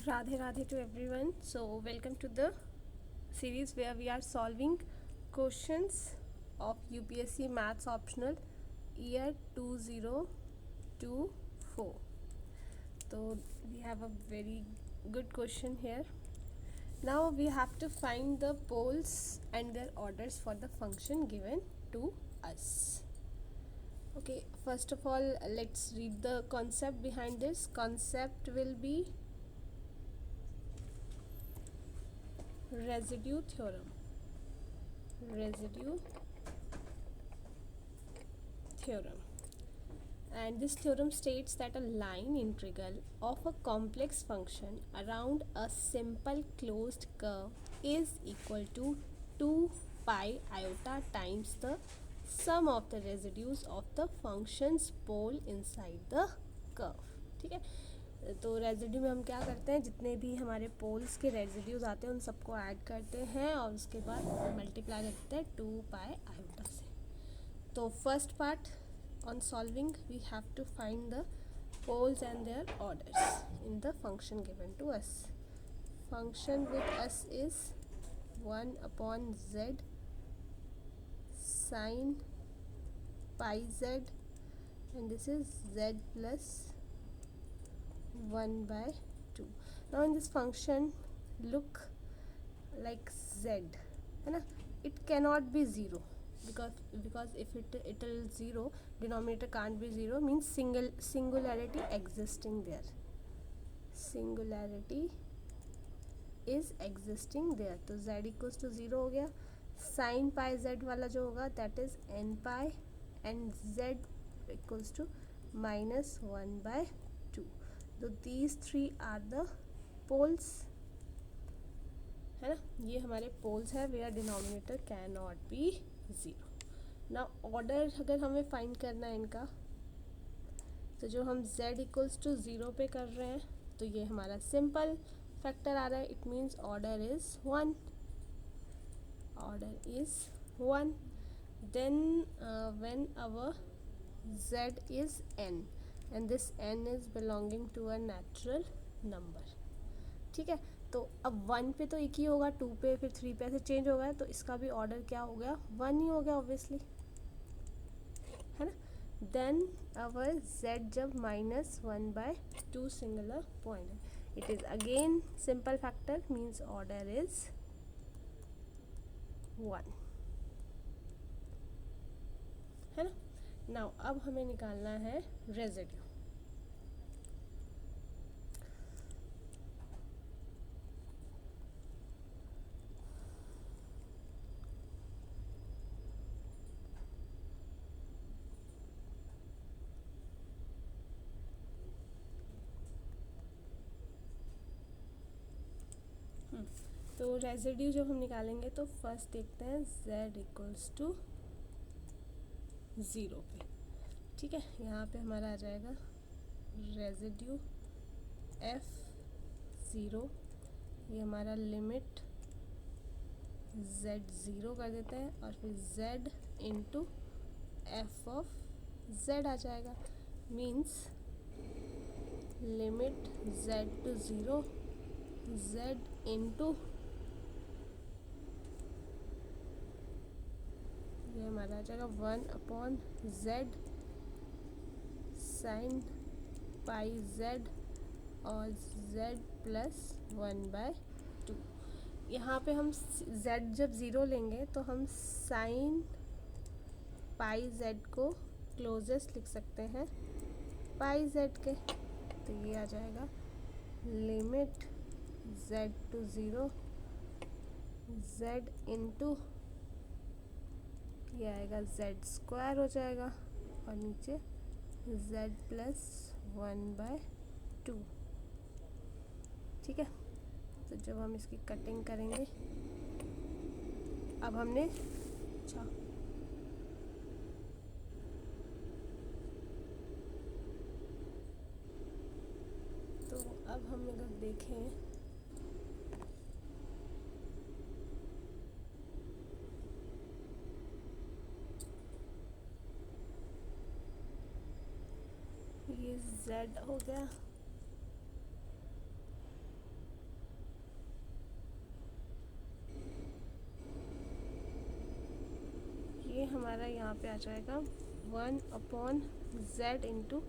Radhe Radhe to everyone. So, welcome to the series where we are solving questions of UPSC Maths Optional Year 2024. So, we have a very good question here. Now, we have to find the poles and their orders for the function given to us. Okay, first of all, let's read the concept behind this. Concept will be residue theorem. And this theorem states that a line integral of a complex function around a simple closed curve is equal to 2 pi iota times the sum of the residues of the function's pole inside the curve. ठीक है, तो residue में हम क्या करते हैं, जितने भी हमारे पोल्स के रेजिड्यूज आते हैं उन सबको ऐड करते हैं और उसके बाद मल्टीप्लाई करते हैं 2 पाई आयोटा से. तो first part on solving we have to find the poles and their orders in the function given to us. Function with us is 1 upon z sine pi z, and this is z plus 1 by 2. Now in this function look like z, है ना, it cannot be 0 because if it is 0, denominator can't be 0, means singularity existing there. Singularity is existing there. तो z equals to 0 हो गया. sin pi z वाला जो होगा that is n pi and z equals to minus 1 by 2. So these three are the poles, है ना, ये हमारे पोल्स है where denominator cannot be 0. ना ऑर्डर अगर हमें फाइंड करना है इनका, तो जो हम z इक्वल्स टू 0 पे कर रहे हैं तो ये हमारा सिंपल फैक्टर आ रहा है. It means order is 1. Then when our z is n and this n is belonging to a natural number. ठीक है, तो अब 1 पे तो एक ही होगा, 2 पे फिर 3 पे ऐसे चेंज होगा, तो इसका भी ऑर्डर क्या हो गया, 1 ही हो गया ऑब्वियसली, है ना. देन आवर z जब -1 by 2 सिंगुलर पॉइंट है, it is again simple factor, means order is 1, है ना. नाउ अब हमें निकालना है रेजिड्यू. तो रेजिड्यू जब हम निकालेंगे तो फर्स्ट देखते हैं z इक्वल्स टू 0 पे. ठीक है, यहाँ पे हमारा आ जाएगा रेजिड्यू f0. ये हमारा लिमिट z 0 कर देते हैं और फिर z into f of z आ जाएगा. Means limit z to 0 z into, ये हमारा आ जाएगा 1 upon z sine pi z और z प्लस 1 बाय 2. यहाँ पे हम z जब 0 लेंगे तो हम साइन पाई z को क्लोजेस्ट लिख सकते हैं पाई z के. तो ये आ जाएगा limit z to 0 z into, ये आएगा z स्क्वायर हो जाएगा और नीचे z प्लस 1 बाय 2. ठीक है, तो जब हम इसकी कटिंग करेंगे, अब हमने अच्छा तो अब हम अगर देखें ये z हो गया, हमारा यहाँ पे आ जाएगा 1/z इंटू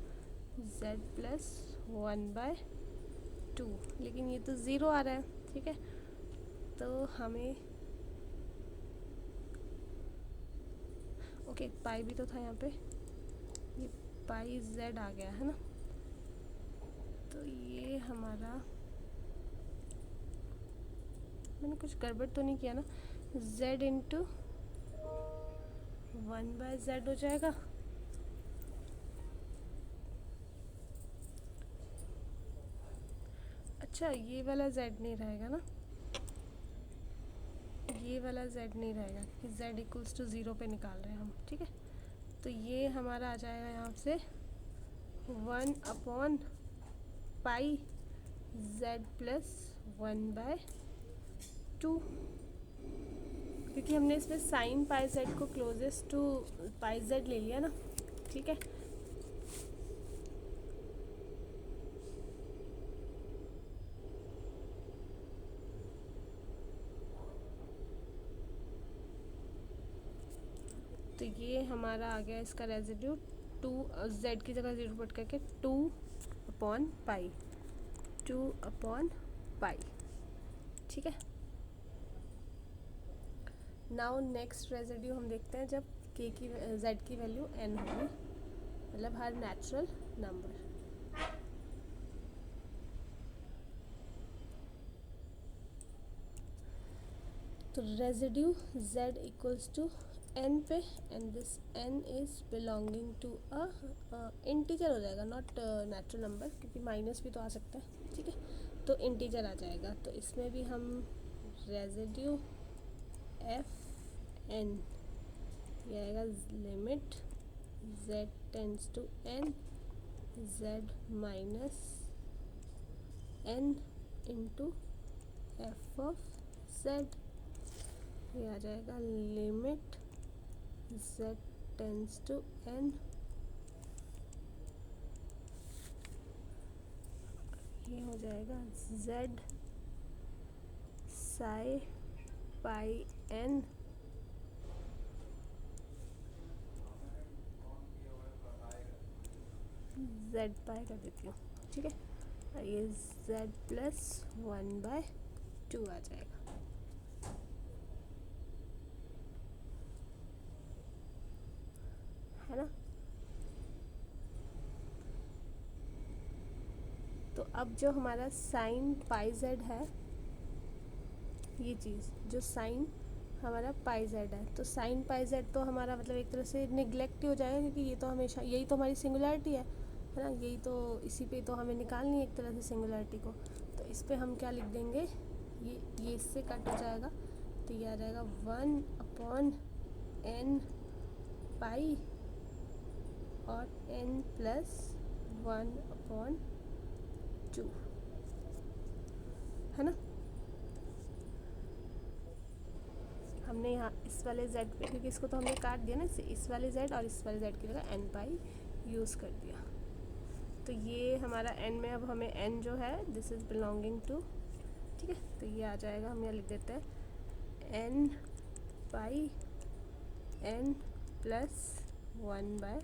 z प्लस 1/2, लेकिन ये तो ज़ीरो आ रहा है, ठीक है। तो हमें ओके पाई भी तो था यहाँ पे, ये पाई z आ गया है ना। तो ये हमारा, मैंने कुछ गड़बड़ तो नहीं किया ना, z इंटू 1/z हो जाएगा। अच्छा ये वाला z नहीं रहेगा ना, ये वाला z नहीं रहेगा कि z इक्वल्स टू ज़ीरो पे निकाल रहे हैं हम, ठीक है। तो ये हमारा आ जाएगा यहाँ से 1/पाई z प्लस 1/2, क्योंकि हमने इसमें साइन पाई z को क्लोजेस्ट टू पाई z ले लिया ना, ठीक है। तो ये हमारा आ गया इसका रेजिड्यू 2, z की जगह 0 पुट करके 2/पाई, 2/पाई, ठीक है। नाउ नेक्स्ट रेजिड्यू हम देखते हैं जब k की z की वैल्यू n होगी, मतलब हर नेचुरल नंबर। तो residue z equals to n पे, and this n is belonging to a integer हो जाएगा, नॉट नेचुरल नंबर, क्योंकि माइनस भी तो आ सकता है, ठीक है। तो इंटीजर आ जाएगा, तो इसमें भी हम रेजिड्यू f n, ये आएगा limit z tends to n z minus n into f of z, ये आ जाएगा limit z tends to n, ये हो जाएगा z साई पाई n z पाई कर देती हूँ, ठीक है। और ये z प्लस 1/2 आ जाएगा, है ना। तो अब जो हमारा साइन पाई z है, ये चीज़ जो साइन हमारा पाई z है, तो साइन पाई z तो हमारा मतलब एक तरह से निगलेक्ट ही हो जाएगा, क्योंकि ये तो हमेशा, यही तो हमारी सिंगुलरिटी है ना, यही तो, इसी पे तो हमें निकालनी है एक तरह से सिंगुलरिटी को। तो इस पे हम क्या लिख देंगे, ये इससे कट हो जाएगा, तो ये आ जाएगा 1/n पाई और n प्लस 1/2, है ना। हमने यहाँ इस वाले z पे, क्योंकि इसको तो हमने काट दिया ना, इस वाले z और इस वाले z की जगह n पाई यूज़ कर दिया। तो ये हमारा n में, अब हमें n जो है दिस इज़ बिलोंगिंग टू, ठीक है। तो ये आ जाएगा, हम यहाँ लिख देते हैं n पाई n प्लस 1/2।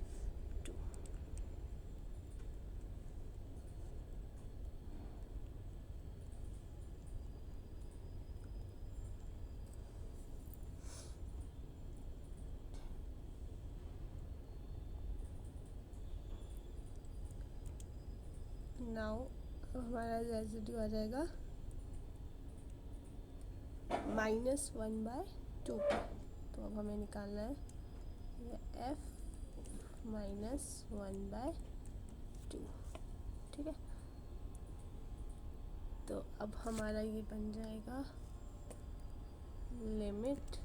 नाउ हमारा रेजिड्यू आ जाएगा -1/2 पे। तो अब हमें निकालना है f -1/2, ठीक है। तो अब हमारा ये बन जाएगा limit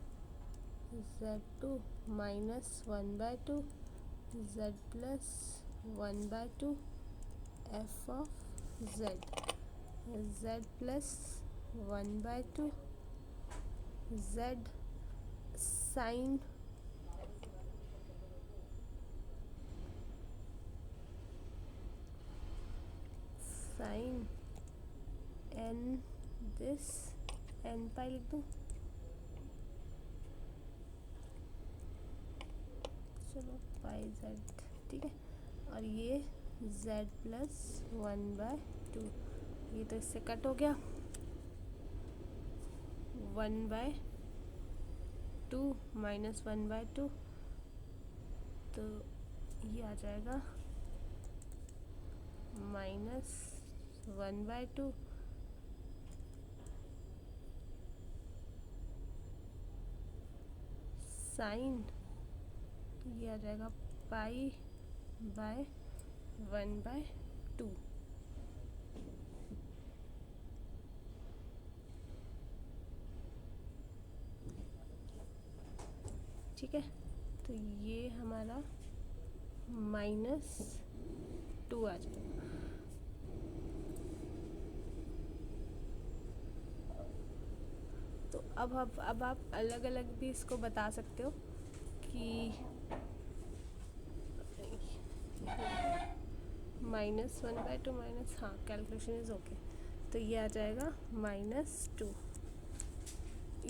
z to -1/2 z plus 1/2 f of z, z plus 1/2 z sine n this n pi लिख दूँ, चलो पाई जेड, ठीक है। और ये जेड प्लस 1/2, ये तो इससे कट हो गया, 1/2 माइनस 1/2, तो ये आ जाएगा -1/2 साइन, ये आ जाएगा π/1/2। ठीक है, तो ये हमारा -2 आ जाएगा। तो अब आप अलग अलग भी इसको बता सकते हो कि -1/2 माइनस, हाँ कैलकुलेशन इज़ ओके, तो ये आ जाएगा -2।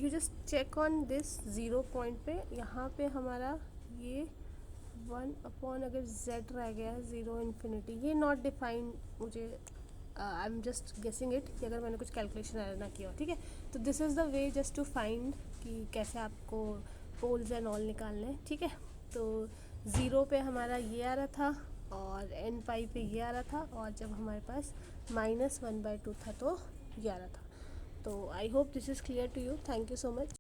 You just check on this 0 point पे, यहाँ पे हमारा ये 1 अगर z रह गया है 0 इन्फिनिटी, ये नॉट डिफाइंड, मुझे I am just guessing it कि अगर मैंने कुछ कैलकुलेशन ना किया हो, ठीक है। तो this is the way just to find कि कैसे आपको पोल्स एंड ऑल निकालने हैं, ठीक है। तो 0 पे हमारा ये आ रहा था और n पाई पे ये आ रहा था, और जब हमारे पास -1/2 था तो ये आ रहा था। तो I hope this is clear to you, thank you so much.